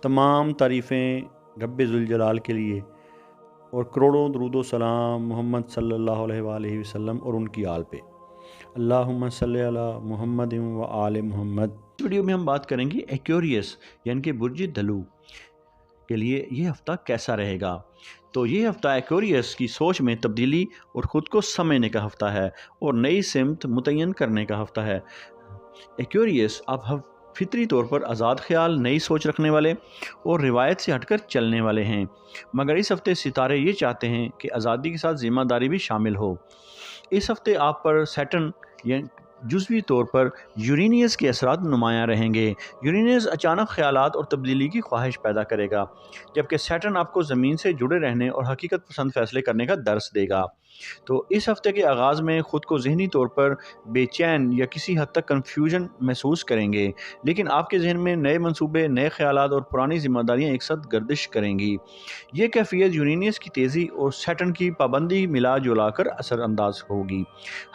तमाम तारीफ़ें रब्बे ज़ुल के लिए और करोड़ों दरूद व सलाम मोहम्मद सल्लल्लाहु अलैहि वसल्लम और उनकी आल पे। अल्लाहुम्मा सल्लि अला मुहम्मद व आले मुहम्मद। इस वीडियो में हम बात करेंगे एक्वेरियस यानी कि बुर्ज धलु के लिए ये हफ़्ता कैसा रहेगा। तो ये हफ़्ता एक्वेरियस की सोच में तब्दीली और ख़ुद को समझने का हफ़्ता है और नई सिमत मुतय्यन करने का हफ़्ता है। एक्वेरियस आप फितरी तौर पर आज़ाद ख्याल, नई सोच रखने वाले और रिवायत से हटकर चलने वाले हैं, मगर इस हफ़्ते सितारे ये चाहते हैं कि आज़ादी के साथ ज़िम्मेदारी भी शामिल हो। इस हफ़्ते आप पर सैटर्न या जुज़वी तौर पर यूरेनियस के असरात नुमायाँ रहेंगे। यूरेनियस अचानक ख़यालात और तब्दीली की ख्वाहिश पैदा करेगा, जबकि सैटर्न आपको ज़मीन से जुड़े रहने और हकीकत पसंद फ़ैसले करने का दर्स देगा। तो इस हफ़्ते के आगाज़ में ख़ुद को ज़हनी तौर पर बेचैन या किसी हद तक कन्फ्यूजन महसूस करेंगे, लेकिन आपके ज़हन में नए मंसूबे, नए ख़यालात और पुरानी ज़िम्मेदारियाँ एक साथ गर्दिश करेंगी। ये कैफ़ियत यूरेनियस की तेज़ी और सैटर्न की पाबंदी मिला जुला कर असरअंदाज होगी।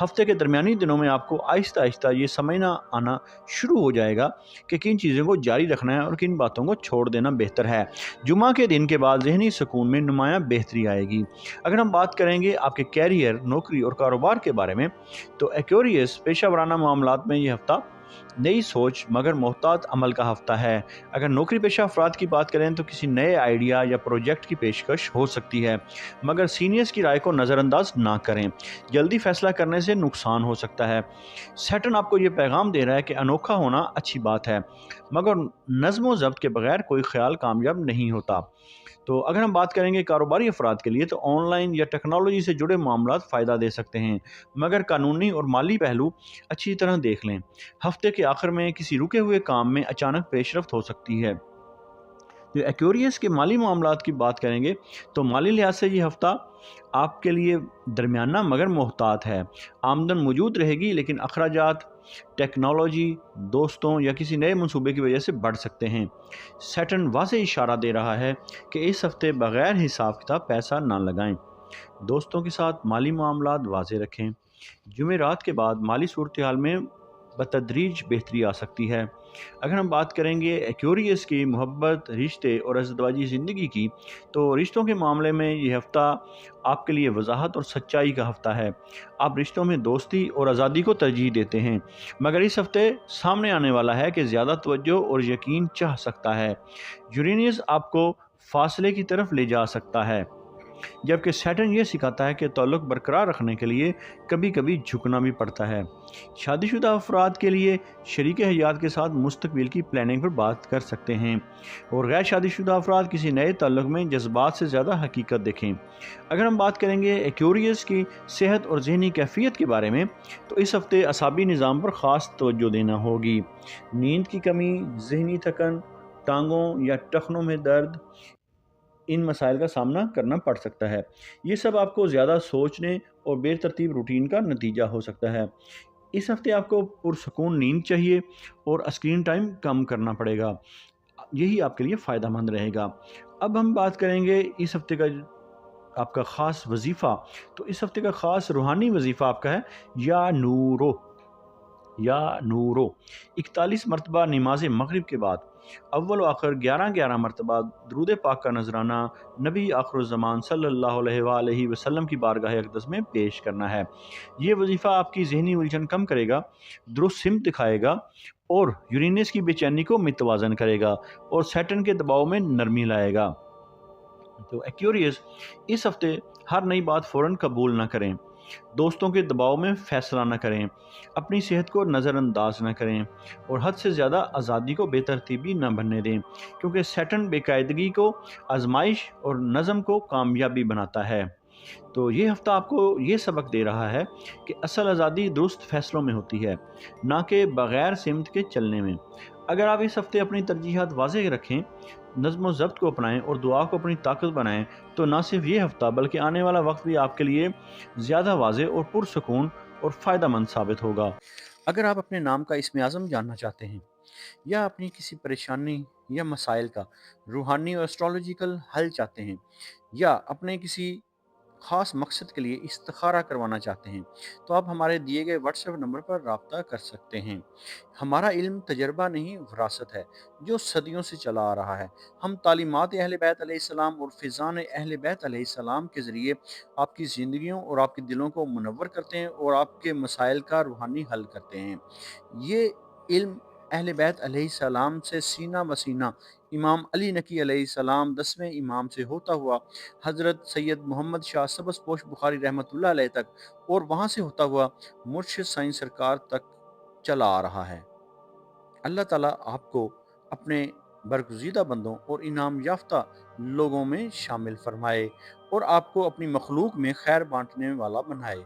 हफ़्ते के दरमियानी दिनों में आपको आहिस्ता आहिस्ता ये समझना आना शुरू हो जाएगा कि किन चीज़ों को जारी रखना है और किन बातों को छोड़ देना बेहतर है। जुमा के दिन के बाद ज़हनी सुकून में नुमायाँ बेहतरी आएगी। अगर हम बात करेंगे आपके कैरियर, नौकरी और कारोबार के बारे में, तो एक्वेरियस पेशा वराना मामलात में ये हफ़्ता नई सोच मगर मोहतात अमल का हफ़्ता है। अगर नौकरी पेशा अफराद की बात करें तो किसी नए आइडिया या प्रोजेक्ट की पेशकश हो सकती है, मगर सीनियर्स की राय को नज़रअंदाज ना करें। जल्दी फैसला करने से नुकसान हो सकता है। सैटर्न आपको ये पैगाम दे रहा है कि अनोखा होना अच्छी बात है, मगर नज़्म व ज़ब्त के बगैर कोई ख्याल कामयाब नहीं होता। तो अगर हम बात करेंगे कारोबारी अफराद के लिए, तो ऑनलाइन या टेक्नोलॉजी से जुड़े मामलात फ़ायदा दे सकते हैं, मगर कानूनी और माली पहलू अच्छी तरह देख लें। हफ्ते के आखिर में किसी रुके हुए काम में अचानक पेशरफ्त हो सकती है। तो एक्वेरियस के माली मामलात की बात करेंगे, तो माली लिहाज से ये हफ़्ता आपके लिए दरमियाना मगर मोहतात है। आमदन मौजूद रहेगी, लेकिन अखराजात टेक्नोलॉजी, दोस्तों या किसी नए मंसूबे की वजह से बढ़ सकते हैं। सैटर्न वाज़ेह इशारा दे रहा है कि इस हफ़्ते बग़ैर हिसाब किताब पैसा ना लगाएं। दोस्तों के साथ माली मामलात वाज़ेह रखें। जुमेरात के बाद माली सूरत हाल में बतदरीज बेहतरी आ सकती है। अगर हम बात करेंगे एक्वेरियस की मोहब्बत, रिश्ते और अज़दवाजी ज़िंदगी की, तो रिश्तों के मामले में ये हफ़्ता आपके लिए वजाहत और सच्चाई का हफ़्ता है। आप रिश्तों में दोस्ती और आज़ादी को तरजीह देते हैं, मगर इस हफ़्ते सामने आने वाला है कि ज़्यादा तवज्जो और यकीन चाह सकता है। यूरेनियस आपको फासले की तरफ ले जा सकता है, जबकि सैटर्न ये सिखाता है कि ताल्लुक़ बरकरार रखने के लिए कभी कभी झुकना भी पड़ता है। शादीशुदा अफराद के लिए शरीक हयात के साथ मुस्तकबिल की प्लानिंग पर बात कर सकते हैं, और गैर शादीशुदा अफराद किसी नए ताल्लुक़ में जज्बात से ज़्यादा हकीकत देखें। अगर हम बात करेंगे एक्वेरियस की सेहत और जहनी कैफियत के बारे में, तो इस हफ़्ते असाबी निज़ाम पर ख़ास तवज्जो देना होगी। नींद की कमी, जहनी थकन, टांगों या टखनों में दर्द, इन मसाइल का सामना करना पड़ सकता है। ये सब आपको ज़्यादा सोचने और बेतरतीब रूटीन का नतीजा हो सकता है। इस हफ़्ते आपको पुरसकून नींद चाहिए और स्क्रीन टाइम कम करना पड़ेगा। यही आपके लिए फ़ायदेमंद रहेगा। अब हम बात करेंगे इस हफ़्ते का आपका ख़ास वजीफ़ा। तो इस हफ़्ते का ख़ास रूहानी वजीफ़ा आपका है या नूरो 41 मरतबा नमाज मगरिब के बाद अव्वल व आखिर 11-11 मरतबा दरूद पाक का नजराना नबी आखिरुज़्ज़मान सल्लल्लाहु अलैहि वसल्लम की बारगाह अक़दस में पेश करना है। ये वजीफ़ा आपकी ज़हनी उलझन कम करेगा, दुरुस्त सिमत दिखाएगा और यूरेनियस की बेचैनी को मितवाज़न करेगा और सैटर्न के दबाव में नरमी लाएगा। तो एक्वेरियस, इस हफ्ते हर नई बात फ़ौरन कबूल ना करें, दोस्तों के दबाव में फ़ैसला न करें, अपनी सेहत को नज़रअंदाज न करें और हद से ज़्यादा आज़ादी को बेतरतीबी न बनने दें, क्योंकि सैटर्न बेकायदगी को आजमाइश और नज़म को कामयाबी बनाता है। तो ये हफ़्ता आपको ये सबक दे रहा है कि असल आज़ादी दुरुस्त फ़ैसलों में होती है, ना कि बग़ैर सिमत के चलने में। अगर आप इस हफ़्ते अपनी तरजीहात वाज़ेह रखें, नज़्म व ज़ब्त को अपनाएं और दुआ को अपनी ताकत बनाएं, तो ना सिर्फ ये हफ़्ता बल्कि आने वाला वक्त भी आपके लिए ज़्यादा वाज़ेह और पुरसकून और फ़ायदेमंद साबित होगा। अगर आप अपने नाम का इस्म आज़म जानना चाहते हैं या अपनी किसी परेशानी या मसाइल का रूहानी और एस्ट्रोलॉजिकल हल चाहते हैं, या अपने किसी خاص مقصد کے لیے استخارہ کروانا چاہتے ہیں تو آپ ہمارے دیے گئے واٹس ایپ نمبر پر رابطہ کر سکتے ہیں۔ ہمارا علم تجربہ نہیں، وراثت ہے جو صدیوں سے چلا آ رہا ہے۔ ہم تعلیمات اہل بیت علیہ السلام اور فیضان اہل بیت علیہ السلام کے ذریعے آپ کی زندگیوں اور آپ کے دلوں کو منور کرتے ہیں اور آپ کے مسائل کا روحانی حل کرتے ہیں۔ یہ علم اہل بیت علیہ السلام سے سینہ بسینہ امام علی نقی علیہ السلام 10ویں امام سے ہوتا ہوا حضرت سید محمد شاہ سبز پوش بخاری رحمۃ اللہ علیہ تک اور وہاں سے ہوتا ہوا مرشد سائیں سرکار تک چلا آ رہا ہے۔ اللہ تعالیٰ آپ کو اپنے برگزیدہ بندوں اور انعام یافتہ لوگوں میں شامل فرمائے اور آپ کو اپنی مخلوق میں خیر بانٹنے والا بنائے۔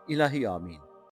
الہی آمین۔